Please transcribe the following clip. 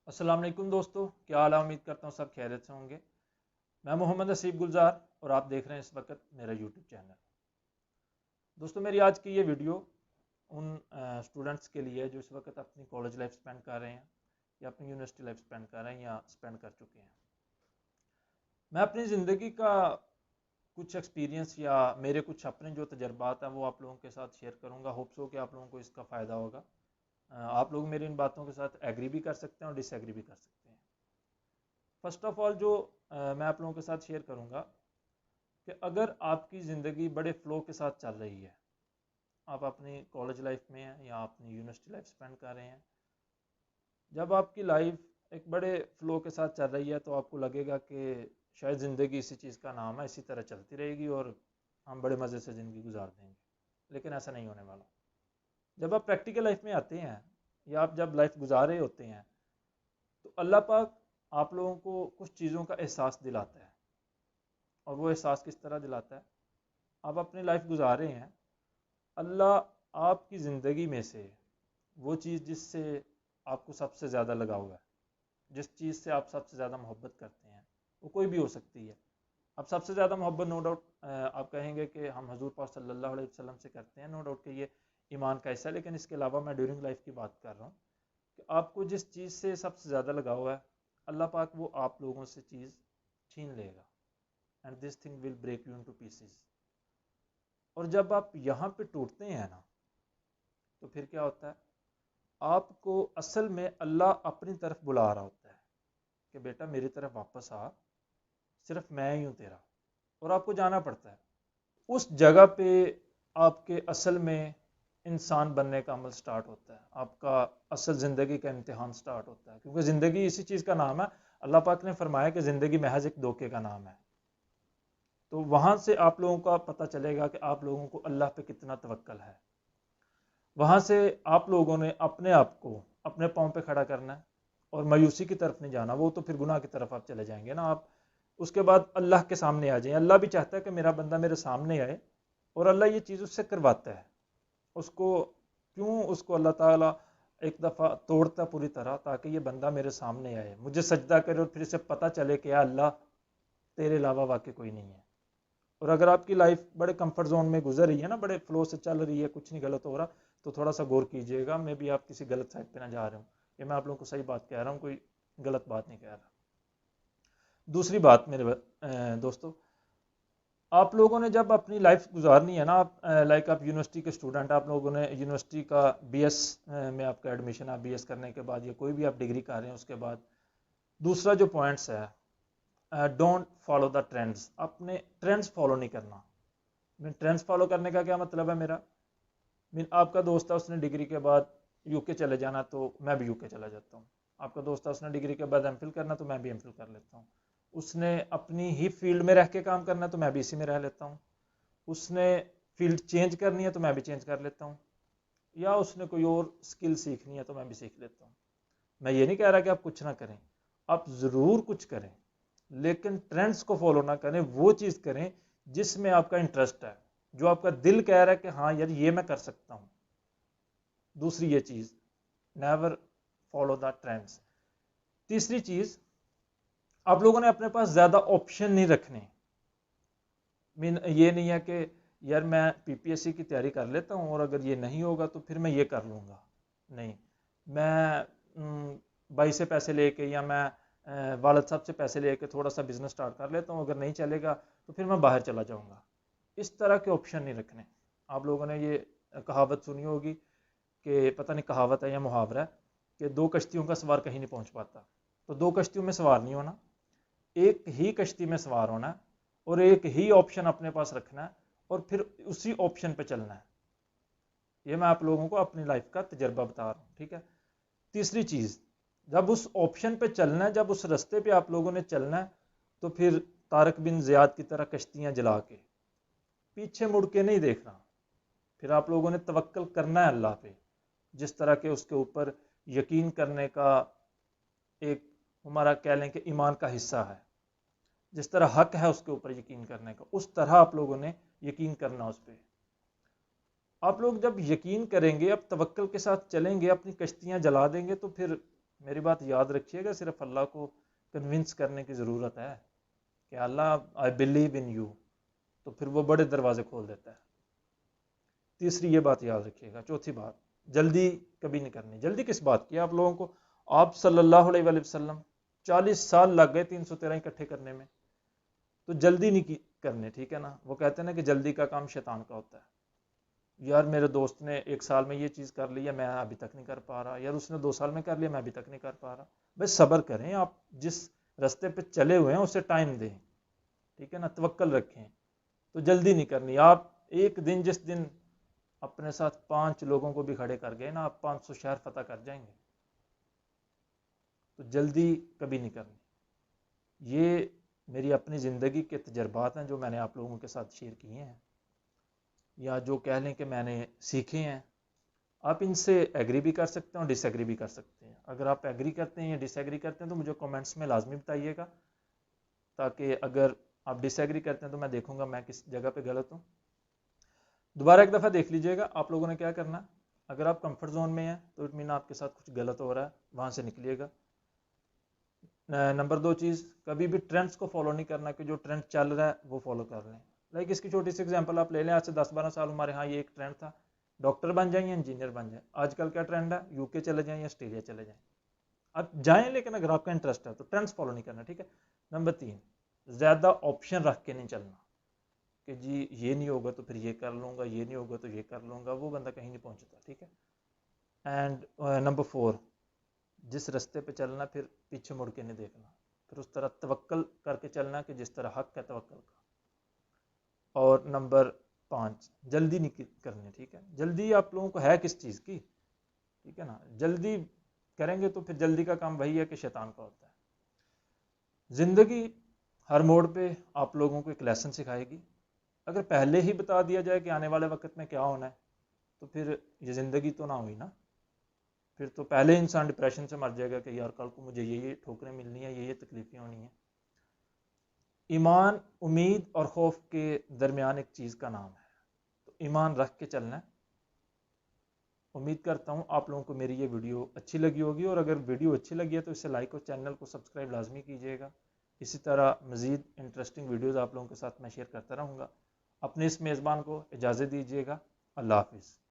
السلام علیکم دوستو، کیا حال ہے؟ امید کرتا ہوں سب خیریت سے ہوں گے۔ میں محمد نصیب گلزار اور آپ دیکھ رہے ہیں اس وقت میرا یوٹیوب چینل۔ دوستو، میری آج کی یہ ویڈیو ان اسٹوڈنٹس کے لیے جو اس وقت اپنی کالج لائف سپینڈ کر رہے ہیں یا اپنی یونیورسٹی لائف سپینڈ کر رہے ہیں یا سپینڈ کر چکے ہیں۔ میں اپنی زندگی کا کچھ ایکسپیرینس یا میرے کچھ اپنے جو تجربات ہیں وہ آپ لوگوں کے ساتھ شیئر کروں گا۔ ہوپ سو کہ آپ لوگوں کو اس کا فائدہ ہوگا۔ آپ لوگ میری ان باتوں کے ساتھ ایگری بھی کر سکتے ہیں اور ڈس ایگری بھی کر سکتے ہیں۔ فرسٹ آف آل جو میں آپ لوگوں کے ساتھ شیئر کروں گا کہ اگر آپ کی زندگی بڑے فلو کے ساتھ چل رہی ہے، آپ اپنی کالج لائف میں ہیں یا اپنی یونیورسٹی لائف سپینڈ کر رہے ہیں، جب آپ کی لائف ایک بڑے فلو کے ساتھ چل رہی ہے تو آپ کو لگے گا کہ شاید زندگی اسی چیز کا نام ہے، اسی طرح چلتی رہے گی اور ہم بڑے مزے سے زندگی گزار دیں گے، لیکن ایسا نہیں ہونے والا۔ جب آپ پریکٹیکل لائف میں آتے ہیں یا آپ جب لائف گزار رہے ہوتے ہیں تو اللہ پاک آپ لوگوں کو کچھ چیزوں کا احساس دلاتا ہے، اور وہ احساس کس طرح دلاتا ہے؟ آپ اپنی لائف گزار رہے ہیں، اللہ آپ کی زندگی میں سے وہ چیز جس سے آپ کو سب سے زیادہ لگاؤ ہے، جس چیز سے آپ سب سے زیادہ محبت کرتے ہیں، وہ کوئی بھی ہو سکتی ہے۔ اب سب سے زیادہ محبت نو ڈاؤٹ آپ کہیں گے کہ ہم حضور پاک صلی اللہ علیہ وسلم سے کرتے ہیں، نو ڈاؤٹ کہ یہ ایمان کا حصہ ہے، لیکن اس کے علاوہ میں ڈیورنگ لائف کی بات کر رہا ہوں کہ آپ کو جس چیز سے سب سے زیادہ لگاؤ ہے، اللہ پاک وہ آپ لوگوں سے چیز چھین لے گا، and this thing will break you into pieces. اور جب آپ یہاں پہ ٹوٹتے ہیں نا تو پھر کیا ہوتا ہے؟ آپ کو اصل میں اللہ اپنی طرف بلا رہا ہوتا ہے کہ بیٹا میری طرف واپس آ، صرف میں ہی ہوں تیرا، اور آپ کو جانا پڑتا ہے اس جگہ پہ۔ آپ کے اصل میں انسان بننے کا عمل سٹارٹ ہوتا ہے، آپ کا اصل زندگی کا امتحان سٹارٹ ہوتا ہے، کیونکہ زندگی اسی چیز کا نام ہے۔ اللہ پاک نے فرمایا کہ زندگی محض ایک دھوکے کا نام ہے۔ تو وہاں سے آپ لوگوں کا پتہ چلے گا کہ آپ لوگوں کو اللہ پہ کتنا توکل ہے۔ وہاں سے آپ لوگوں نے اپنے آپ کو اپنے پاؤں پہ کھڑا کرنا ہے اور مایوسی کی طرف نہیں جانا، وہ تو پھر گناہ کی طرف آپ چلے جائیں گے نا۔ آپ اس کے بعد اللہ کے سامنے آ جائیں۔ اللہ بھی چاہتا ہے کہ میرا بندہ میرے سامنے آئے، اور اللہ یہ چیز اس سے کرواتا ہے۔ اس کو کیوں؟ اس کو اللہ تعالیٰ ایک دفعہ توڑتا پوری طرح تاکہ یہ بندہ میرے سامنے آئے، مجھے سجدہ کرے، اور پھر اسے پتہ چلے کہ یا اللہ تیرے علاوہ واقعی کوئی نہیں ہے۔ اور اگر آپ کی لائف بڑے کمفرٹ زون میں گزر رہی ہے نا، بڑے فلو سے چل رہی ہے، کچھ نہیں غلط ہو رہا، تو تھوڑا سا غور کیجئے گا، میں بھی آپ کسی غلط سائٹ پہ نہ جا رہا ہوں، یہ میں آپ لوگوں کو صحیح بات کہہ رہا ہوں، کوئی غلط بات نہیں کہہ رہا۔ دوسری بات میرے دوستو، آپ لوگوں نے جب اپنی لائف گزارنی ہے نا، آپ لائک آپ یونیورسٹی کے اسٹوڈنٹ، آپ لوگوں نے یونیورسٹی کا بی ایس میں آپ کا ایڈمیشن، آپ بی ایس کرنے کے بعد یا کوئی بھی آپ ڈگری کر رہے ہیں، اس کے بعد دوسرا جو پوائنٹس ہے، ڈونٹ فالو دا ٹرینڈز۔ اپنے ٹرینڈز فالو نہیں کرنا۔ ٹرینڈز فالو کرنے کا کیا مطلب ہے میرا؟ آپ کا دوست ہے، اس نے ڈگری کے بعد یو کے چلے جانا تو میں بھی یو کے چلا جاتا ہوں۔ آپ کا دوست ہے، اس نے ڈگری کے بعد ایم فل کرنا تو میں بھی ایم فل کر لیتا ہوں۔ اس نے اپنی ہی فیلڈ میں رہ کے کام کرنا ہے تو میں بھی اسی میں رہ لیتا ہوں۔ اس نے فیلڈ چینج کرنی ہے تو میں بھی چینج کر لیتا ہوں، یا اس نے کوئی اور سکل سیکھنی ہے تو میں بھی سیکھ لیتا ہوں۔ میں یہ نہیں کہہ رہا کہ آپ کچھ نہ کریں، آپ ضرور کچھ کریں، لیکن ٹرینڈز کو فالو نہ کریں، وہ چیز کریں جس میں آپ کا انٹرسٹ ہے، جو آپ کا دل کہہ رہا ہے کہ ہاں یار یہ میں کر سکتا ہوں۔ دوسری یہ چیز، نیور فالو دا ٹرینڈز۔ تیسری چیز، آپ لوگوں نے اپنے پاس زیادہ آپشن نہیں رکھنے۔ یہ نہیں ہے کہ یار میں پی پی ایس سی کی تیاری کر لیتا ہوں اور اگر یہ نہیں ہوگا تو پھر میں یہ کر لوں گا، نہیں، میں بھائی سے پیسے لے کے یا میں والد صاحب سے پیسے لے کے تھوڑا سا بزنس سٹارٹ کر لیتا ہوں، اگر نہیں چلے گا تو پھر میں باہر چلا جاؤں گا۔ اس طرح کے آپشن نہیں رکھنے۔ آپ لوگوں نے یہ کہاوت سنی ہوگی کہ پتہ نہیں کہاوت ہے یا محاورہ ہے کہ دو کشتیوں کا سوار کہیں نہیں پہنچ پاتا۔ تو دو کشتیوں میں سوار نہیں ہونا، ایک ہی کشتی میں سوار ہونا ہے اور ایک ہی آپشن اپنے پاس رکھنا ہے اور پھر اسی آپشن پہ چلنا ہے۔ یہ میں آپ لوگوں کو اپنی لائف کا تجربہ بتا رہا ہوں، ٹھیک ہے۔ تیسری چیز، جب اس آپشن پہ چلنا ہے، جب اس رستے پہ آپ لوگوں نے چلنا ہے، تو پھر طارق بن زیاد کی طرح کشتیاں جلا کے پیچھے مڑ کے نہیں دیکھنا۔ پھر آپ لوگوں نے توکل کرنا ہے اللہ پہ، جس طرح کہ اس کے اوپر یقین کرنے کا ایک ہمارا کہہ لیں کہ ایمان کا حصہ ہے، جس طرح حق ہے اس کے اوپر یقین کرنے کا، اس طرح آپ لوگوں نے یقین کرنا اس پہ۔ آپ لوگ جب یقین کریں گے، اب توکل کے ساتھ چلیں گے، اپنی کشتیاں جلا دیں گے، تو پھر میری بات یاد رکھیے گا، صرف اللہ کو کنونس کرنے کی ضرورت ہے کہ اللہ آئی بلیو ان یو، تو پھر وہ بڑے دروازے کھول دیتا ہے۔ تیسری یہ بات یاد رکھیے گا۔ چوتھی بات، جلدی کبھی نہیں کرنی۔ جلدی کس بات کی؟ آپ لوگوں کو، آپ صلی اللہ علیہ وآلہ وسلم 40 سال لگ گئے 313 اکٹھے کرنے میں، تو جلدی نہیں کرنے، ٹھیک ہے نا؟ وہ کہتے ہیں نا کہ جلدی کا کام شیطان کا ہوتا ہے۔ یار میرے دوست نے 1 سال میں یہ چیز کر لی ہے، میں ابھی تک نہیں کر پا رہا، یار اس نے 2 سال میں کر لیا، میں ابھی تک نہیں کر پا رہا۔ بس صبر کریں، آپ جس رستے پہ چلے ہوئے ہیں اسے ٹائم دیں، ٹھیک ہے نا؟ توکل رکھیں، تو جلدی نہیں کرنی۔ آپ ایک دن، جس دن اپنے ساتھ 5 لوگوں کو بھی کھڑے کر گئے نا، آپ 500 شہر فتح کر جائیں گے۔ تو جلدی کبھی نہیں کرنی۔ یہ میری اپنی زندگی کے تجربات ہیں جو میں نے آپ لوگوں کے ساتھ شیئر کیے ہیں، یا جو کہہ لیں کہ میں نے سیکھے ہیں۔ آپ ان سے ایگری بھی کر سکتے ہیں اور ڈس ایگری بھی کر سکتے ہیں۔ اگر آپ ایگری کرتے ہیں یا ڈس ایگری کرتے ہیں تو مجھے کامنٹس میں لازمی بتائیے گا، تاکہ اگر آپ ڈس ایگری کرتے ہیں تو میں دیکھوں گا میں کس جگہ پہ غلط ہوں۔ دوبارہ ایک دفعہ دیکھ لیجئے گا، آپ لوگوں نے کیا کرنا ہے۔ اگر آپ کمفرٹ زون میں ہیں تو اٹ مین آپ کے ساتھ کچھ غلط ہو رہا ہے، وہاں سے نکلیے گا۔ نمبر 2 چیز، کبھی بھی ٹرینڈز کو فالو نہیں کرنا کہ جو ٹرینڈ چل رہا ہے وہ فالو کر لیں۔ لائک اس کی چھوٹی سی ایگزامپل آپ لے لیں، آج سے 10-12 سال ہمارے ہاں یہ ایک ٹرینڈ تھا، ڈاکٹر بن جائیں یا انجینئر بن جائیں۔ آج کل کیا ٹرینڈ ہے؟ یو کے چلے جائیں یا آسٹریلیا چلے جائیں۔ آپ جائیں، لیکن اگر آپ کا انٹرسٹ ہے تو ٹرینڈز فالو نہیں کرنا، ٹھیک ہے؟ نمبر 3، زیادہ آپشن رکھ کے نہیں چلنا کہ جی یہ نہیں ہوگا تو پھر یہ کر لوں گا، یہ نہیں ہوگا تو یہ کر لوں گا، وہ بندہ کہیں نہیں پہنچتا، ٹھیک ہے؟ اینڈ نمبر 4، جس رستے پہ چلنا پھر پیچھے مڑ کے نہیں دیکھنا، پھر اس طرح توکل کر کے چلنا کہ جس طرح حق ہے توکل کا۔ اور نمبر 5، جلدی نہیں کرنی، ٹھیک ہے؟ جلدی آپ لوگوں کو ہے کس چیز کی؟ ٹھیک ہے نا؟ جلدی کریں گے تو پھر جلدی کا کام وہی ہے کہ شیطان کا ہوتا ہے۔ زندگی ہر موڑ پہ آپ لوگوں کو ایک لیسن سکھائے گی۔ اگر پہلے ہی بتا دیا جائے کہ آنے والے وقت میں کیا ہونا ہے، تو پھر یہ زندگی تو نہ ہوئی نا، پھر تو پہلے انسان ڈپریشن سے مر جائے گا کہ یار کل کو مجھے یہ ٹھوکریں ملنی ہیں، یہ تکلیفیں ہونی ہیں۔ ایمان امید اور خوف کے درمیان ایک چیز کا نام ہے، تو ایمان رکھ کے چلنا ہے۔ امید کرتا ہوں آپ لوگوں کو میری یہ ویڈیو اچھی لگی ہوگی، اور اگر ویڈیو اچھی لگی ہے تو اسے لائک اور چینل کو سبسکرائب لازمی کیجیے گا۔ اسی طرح مزید انٹرسٹنگ ویڈیوز آپ لوگوں کے ساتھ میں شیئر کرتا رہوں گا۔ اپنے اس میزبان کو اجازت دیجیے گا۔ اللہ حافظ۔